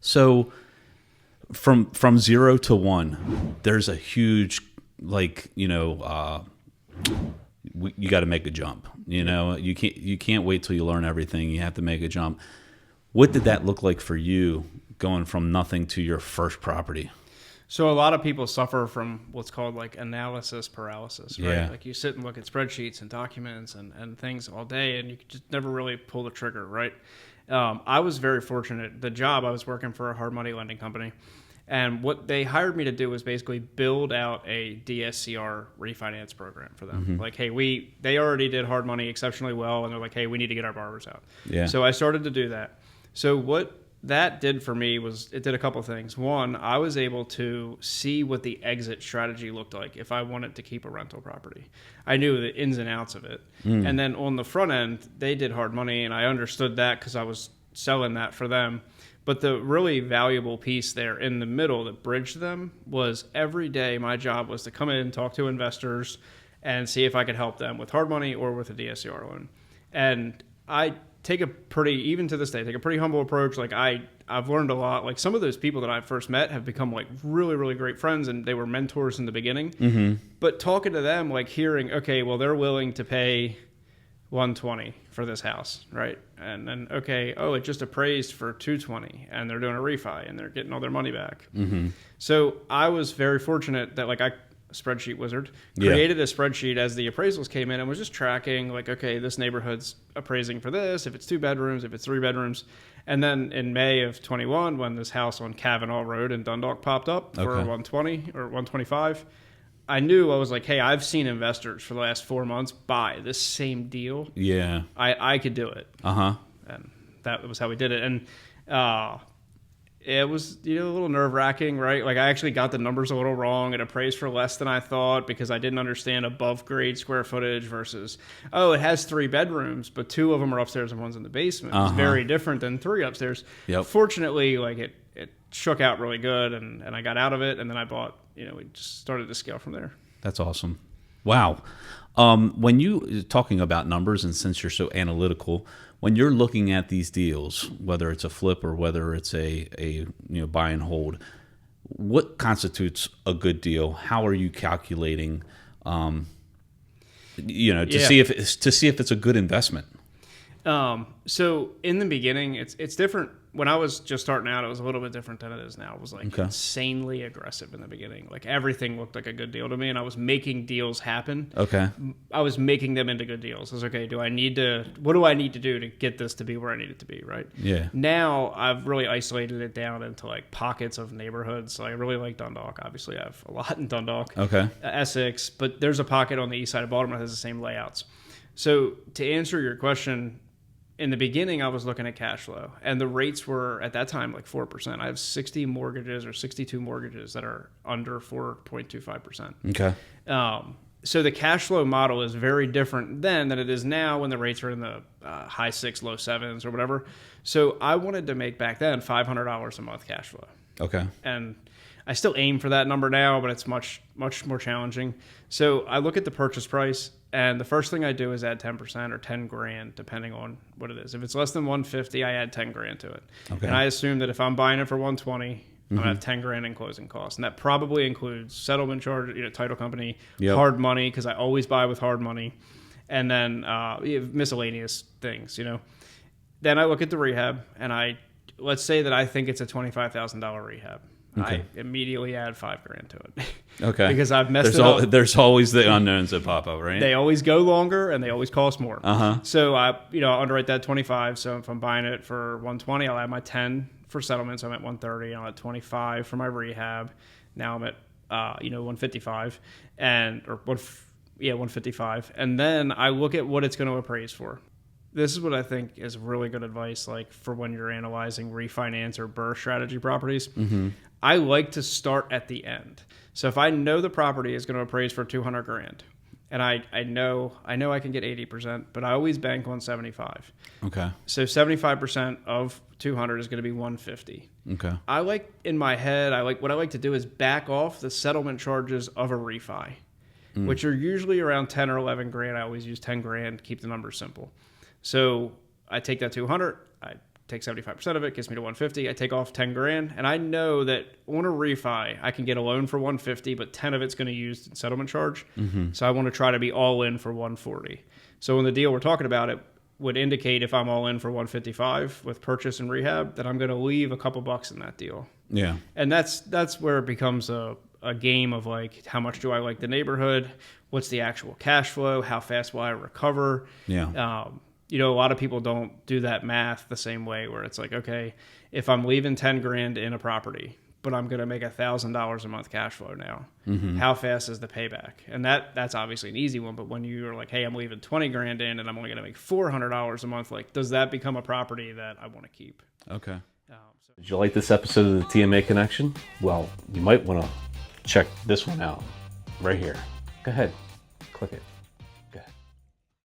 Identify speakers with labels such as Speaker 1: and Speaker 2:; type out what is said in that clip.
Speaker 1: So from 0 to 1, there's a huge, like, you got to make a jump. You can't wait till you learn everything. You have to make a jump. What did that look like for you going from nothing to your first property?
Speaker 2: So a lot of people suffer from what's called like analysis paralysis, right?
Speaker 1: Yeah.
Speaker 2: Like you sit and look at spreadsheets and documents and things all day, and you just never really pull the trigger, right? I was very fortunate. The job, I was working for a hard money lending company, and what they hired me to do was basically build out a DSCR refinance program for them.
Speaker 1: Mm-hmm.
Speaker 2: Like, hey, they already did hard money exceptionally well, and they're like, hey, we need to get our borrowers out.
Speaker 1: Yeah.
Speaker 2: So I started to do that. So what that did for me was it did a couple of things. One, I was able to see what the exit strategy looked like if I wanted to keep a rental property. I knew the ins and outs of it. And then on the front end, they did hard money, and I understood that because I was selling that for them. But the really valuable piece there in the middle that bridged them was every day my job was to come in, talk to investors, and see if I could help them with hard money or with a DSCR loan. And I take a pretty, even to this day, take a pretty humble approach. Like I've learned a lot. Like some of those people that I first met have become like really, really great friends, and they were mentors in the beginning. Mm-hmm. But talking to them, like hearing, okay, well, they're willing to pay $120 for this house, right? And then, okay, it just appraised for $220, and they're doing a refi, and they're getting all their money back. Mm-hmm. So I was very fortunate that like spreadsheet wizard, created a spreadsheet as the appraisals came in and was just tracking like, okay, this neighborhood's appraising for this, if it's 2 bedrooms, if it's 3 bedrooms. And then in May of 21, when this house on Kavanaugh Road in Dundalk popped up for 120 or 125, I knew, I was like, hey, I've seen investors for the last 4 months buy this same deal.
Speaker 1: Yeah.
Speaker 2: I could do it.
Speaker 1: Uh-huh.
Speaker 2: And that was how we did it. And it was, a little nerve-wracking, right? Like, I actually got the numbers a little wrong. It appraised for less than I thought because I didn't understand above-grade square footage versus, it has 3 bedrooms, but 2 of them are upstairs and one's in the basement. It's very different than 3 upstairs.
Speaker 1: Yep.
Speaker 2: Fortunately, like, it shook out really good, and I got out of it, and then I bought, we just started to scale from there.
Speaker 1: That's awesome. Wow. When you talking about numbers, and since you're so analytical, when you're looking at these deals, whether it's a flip or whether it's a buy and hold, what constitutes a good deal? How are you calculating, to see if it's a good investment?
Speaker 2: So in the beginning, it's different. When I was just starting out, it was a little bit different than it is now. It was like insanely aggressive in the beginning. Like everything looked like a good deal to me, and I was making deals happen.
Speaker 1: Okay.
Speaker 2: I was making them into good deals. I was okay. What do I need to do to get this to be where I need it to be? Right.
Speaker 1: Yeah.
Speaker 2: Now I've really isolated it down into like pockets of neighborhoods. So I really like Dundalk. Obviously, I have a lot in Dundalk.
Speaker 1: Okay.
Speaker 2: Essex, but there's a pocket on the east side of Baltimore that has the same layouts. So to answer your question, in the beginning, I was looking at cash flow, and the rates were at that time like 4%. I have 60 mortgages or 62 mortgages that are under 4.25%.
Speaker 1: Okay.
Speaker 2: So the cash flow model is very different then than it is now when the rates are in the high 6, low 7s or whatever. So I wanted to make back then $500 a month cash flow.
Speaker 1: Okay.
Speaker 2: And I still aim for that number now, but it's much, much more challenging. So I look at the purchase price, and the first thing I do is add 10% or 10 grand, depending on what it is. If it's less than 150, I add 10 grand to it. Okay. And I assume that if I'm buying it for 120, I'm going to have 10 grand in closing costs. And that probably includes settlement charge, title company, hard money, because I always buy with hard money, and then miscellaneous things, Then I look at the rehab, and let's say that I think it's a $25,000 rehab. Okay. I immediately add $5 grand to it. Okay. Because I've messed it up.
Speaker 1: There's always the unknowns that pop up, right?
Speaker 2: They always go longer, and they always cost more. So I underwrite that 25. So if I'm buying it for 120, I'll add my 10 for settlement. So I'm at 130. I'll add 25 for my rehab. Now I'm at 155 155. And then I look at what it's going to appraise for. This is what I think is really good advice, like for when you're analyzing refinance or BRRRR strategy properties. Mm-hmm. I like to start at the end. So if I know the property is going to appraise for 200 grand, and I know I can get 80%, but I always bank on 75. Okay. So 75% of 200 is going to be 150. Okay. In my head, what I like to do is back off the settlement charges of a refi, which are usually around 10 or 11 grand. I always use 10 grand to keep the numbers simple. So I take that 200, I take 75% of it, gets me to 150. I take off 10 grand, and I know that on a refi, I can get a loan for 150, but 10 of it's going to use in settlement charge. So I want to try to be all in for 140. So in the deal we're talking about, it would indicate if I'm all in for 155 with purchase and rehab, that I'm going to leave a couple bucks in that deal.
Speaker 1: Yeah.
Speaker 2: And that's where it becomes a game of like, how much do I like the neighborhood? What's the actual cash flow? How fast will I recover?
Speaker 1: Yeah.
Speaker 2: You know, a lot of people don't do that math the same way, where it's like, okay, if I'm leaving 10 grand in a property, but I'm going to make $1,000 a month cash flow now, how fast is the payback? And that's obviously an easy one. But when you're like, hey, I'm leaving 20 grand in and I'm only going to make $400 a month, like, does that become a property that I want to keep?
Speaker 1: Okay.
Speaker 3: Did you like this episode of the TMA Connection? Well, you might want to check this one out right here. Go ahead, click it.